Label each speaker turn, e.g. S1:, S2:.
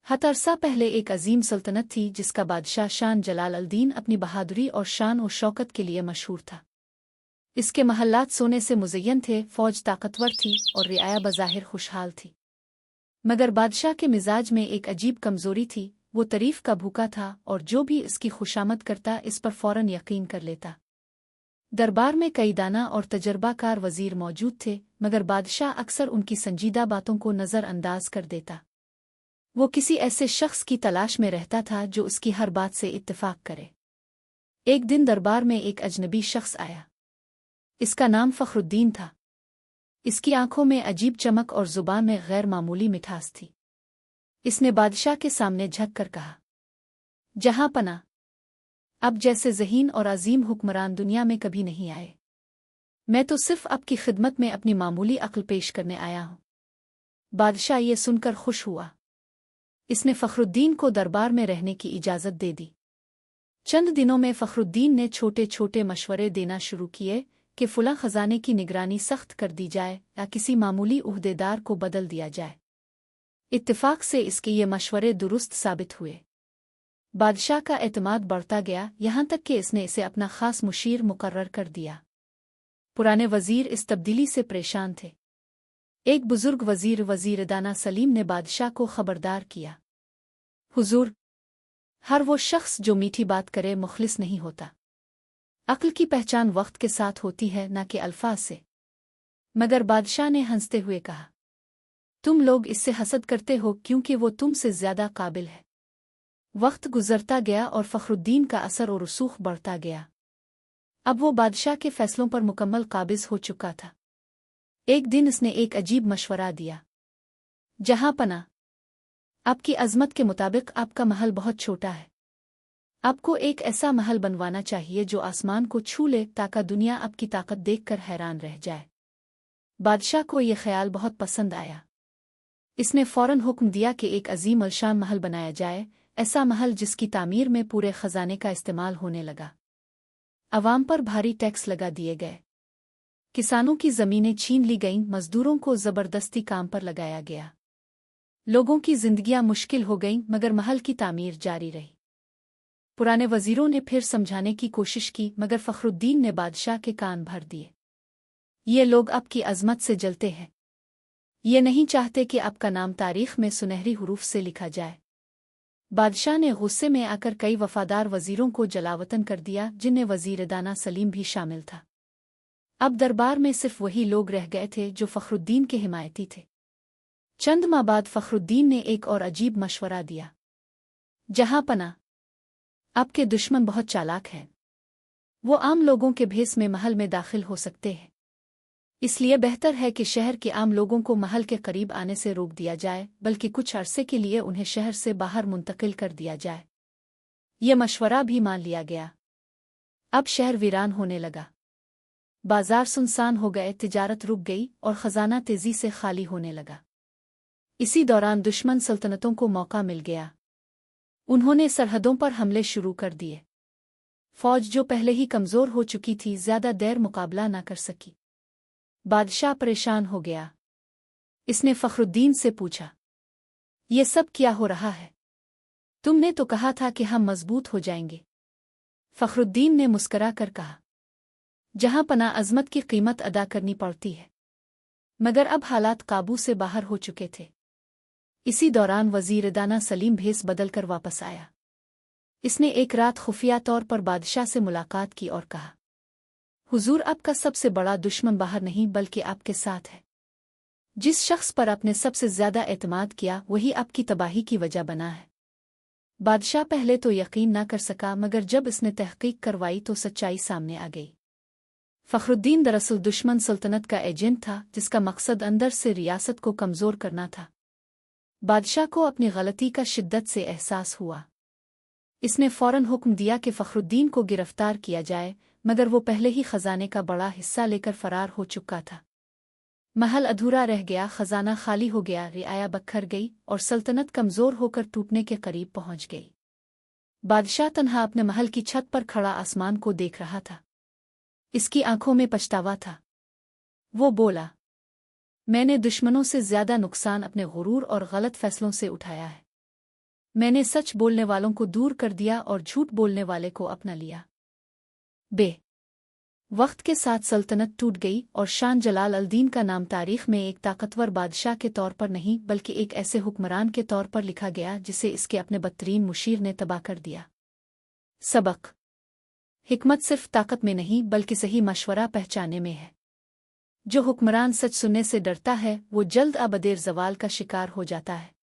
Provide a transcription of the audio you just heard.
S1: हतरसा पहले एक अजीम सल्तनत थी जिसका बादशाह शान जलाल अल-दीन अपनी बहादुरी और शान और शौकत के लिए मशहूर था। इसके महल्लात सोने से मुज़य्यन थे, फौज ताकतवर थी और रियाया बज़ाहिर खुशहाल थी। मगर बादशाह के मिजाज में एक अजीब कमज़ोरी थी, वो तारीफ का भूखा था और जो भी इसकी खुशामद करता इस पर फ़ौरन यकीन कर लेता। दरबार में कई दाना और तजर्बाकार वज़ीर मौजूद थे, मगर बादशाह अक्सर उनकी संजीदा बातों को नज़रअंदाज कर देता। वो किसी ऐसे शख्स की तलाश में रहता था जो उसकी हर बात से इत्तेफाक करे। एक दिन दरबार में एक अजनबी शख्स आया। इसका नाम फ़खरुद्दीन था। इसकी आंखों में अजीब चमक और ज़ुबान में गैर मामूली मिठास थी। इसने बादशाह के सामने झक कर कहा, जहां पना, अब जैसे ज़हीन और अजीम हुक्मरान दुनिया में कभी नहीं आए। मैं तो सिर्फ आपकी खिदमत में अपनी मामूली अक्ल पेश करने आया हूं। बादशाह ये सुनकर खुश हुआ। इसने फ़खरुद्दीन को दरबार में रहने की इजाज़त दे दी। चंद दिनों में फ़खरुद्दीन ने छोटे छोटे मशवरे देना शुरू किए कि फ़ुला ख़जाने की निगरानी सख्त कर दी जाए या किसी मामूली उहदेदार को बदल दिया जाए। इत्तेफाक से इसके ये मशवरे दुरुस्त साबित हुए। बादशाह का एतमाद बढ़ता गया, यहाँ तक कि इसने इसे अपना ख़ास मुशीर मुकर्रर कर दिया। पुराने वज़ीर इस तब्दीली से परेशान थे। एक बुजुर्ग वज़ीर वज़ीर-ए-दाना सलीम ने बादशाह को खबरदार किया, हुजूर, हर वो शख्स जो मीठी बात करे मुखलिस नहीं होता। अक्ल की पहचान वक्त के साथ होती है, न कि अल्फाज से। मगर बादशाह ने हंसते हुए कहा, तुम लोग इससे हसद करते हो क्योंकि वो तुमसे ज़्यादा काबिल है। वक्त गुजरता गया और फ़खरुद्दीन का असर और रसूख बढ़ता गया। अब वो बादशाह के फैसलों पर मुकम्मल काबिज हो चुका था। एक दिन इसने एक अजीब मशवरा दिया, जहां पना, आपकी अज़मत के मुताबिक आपका महल बहुत छोटा है। आपको एक ऐसा महल बनवाना चाहिए जो आसमान को छू ले ताकि दुनिया आपकी ताकत देखकर हैरान रह जाए। बादशाह को यह ख्याल बहुत पसंद आया। इसने फ़ौरन हुक्म दिया कि एक अजीम अलशान महल बनाया जाए, ऐसा महल जिसकी तामीर में पूरे ख़जाने का इस्तेमाल होने लगा। अवाम पर भारी टैक्स लगा दिए गए। किसानों की ज़मीनें छीन ली गईं, मज़दूरों को ज़बरदस्ती काम पर लगाया गया। लोगों की ज़िंदगियां मुश्किल हो गईं, मगर महल की तामीर जारी रही। पुराने वज़ीरों ने फिर समझाने की कोशिश की, मगर फ़खरुद्दीन ने बादशाह के कान भर दिए। ये लोग आपकी अज़मत से जलते हैं। ये नहीं चाहते कि आपका नाम तारीख़ में सुनहरी हुरूफ से लिखा जाए। बादशाह ने गुस्से में आकर कई वफ़ादार वज़ीरों को जलावतन कर दिया, जिनमें वज़ीर-ए-दाना सलीम भी शामिल था। अब दरबार में सिर्फ वही लोग रह गए थे जो फ़खरुद्दीन के हिमायती थे। चंद माह बाद फ़खरुद्दीन ने एक और अजीब मशवरा दिया, जहां पना, आपके दुश्मन बहुत चालाक हैं। वो आम लोगों के भेस में महल में दाखिल हो सकते हैं। इसलिए बेहतर है कि शहर के आम लोगों को महल के करीब आने से रोक दिया जाए, बल्कि कुछ अरसे के लिए उन्हें शहर से बाहर मुंतकिल कर दिया जाए। ये मशवरा भी मान लिया गया। अब शहर वीरान होने लगा। बाजार सुनसान हो गए, तिजारत रुक गई और ख़जाना तेज़ी से खाली होने लगा। इसी दौरान दुश्मन सल्तनतों को मौका मिल गया। उन्होंने सरहदों पर हमले शुरू कर दिए। फ़ौज जो पहले ही कमज़ोर हो चुकी थी, ज़्यादा देर मुकाबला न कर सकी। बादशाह परेशान हो गया। इसने फ़खरुद्दीन से पूछा, ये सब क्या हो रहा है? तुमने तो कहा था कि हम मजबूत हो जाएंगे। फ़खरुद्दीन ने मुस्करा कर कहा, जहां पना, अज़मत की कीमत अदा करनी पड़ती है। मगर अब हालात काबू से बाहर हो चुके थे। इसी दौरान वज़ीर-ए-दाना सलीम भेस बदल कर वापस आया। इसने एक रात खुफिया तौर पर बादशाह से मुलाकात की और कहा, हुजूर, आपका सबसे बड़ा दुश्मन बाहर नहीं बल्कि आपके साथ है। जिस शख्स पर आपने सबसे ज़्यादा एतमाद किया वही आपकी तबाही की वजह बना है। बादशाह पहले तो यकीन न कर सका, मगर जब इसने तहकीक करवाई तो सच्चाई सामने आ गई। फ़खरुद्दीन दरअसल दुश्मन सल्तनत का एजेंट था, जिसका मकसद अंदर से रियासत को कमज़ोर करना था। बादशाह को अपनी गलती का शिद्दत से एहसास हुआ। इसने फ़ौरन हुक्म दिया कि फ़खरुद्दीन को गिरफ्तार किया जाए, मगर वो पहले ही ख़जाने का बड़ा हिस्सा लेकर फ़रार हो चुका था। महल अधूरा रह गया, ख़जाना खाली हो गया, रियाया बखर गई और सल्तनत कमज़ोर होकर टूटने के करीब पहुंच गई। बादशाह तन्हा अपने महल की छत पर खड़ा आसमान को देख रहा था। इसकी आंखों में पछतावा था। वो बोला, मैंने दुश्मनों से ज़्यादा नुकसान अपने गुरूर और गलत फैसलों से उठाया है। मैंने सच बोलने वालों को दूर कर दिया और झूठ बोलने वाले को अपना लिया। बे वक्त के साथ सल्तनत टूट गई और शाह जलाल अल-दीन का नाम तारीख में एक ताकतवर बादशाह के तौर पर नहीं बल्कि एक ऐसे हुक्मरान के तौर पर लिखा गया जिसे इसके अपने बदतरीन मुशीर ने तबाह कर दिया। सबक: हिकमत सिर्फ ताकत में नहीं बल्कि सही मशवरा पहचाने में है। जो हुक्मरान सच सुनने से डरता है वो जल्द अबदेर ज़वाल का शिकार हो जाता है।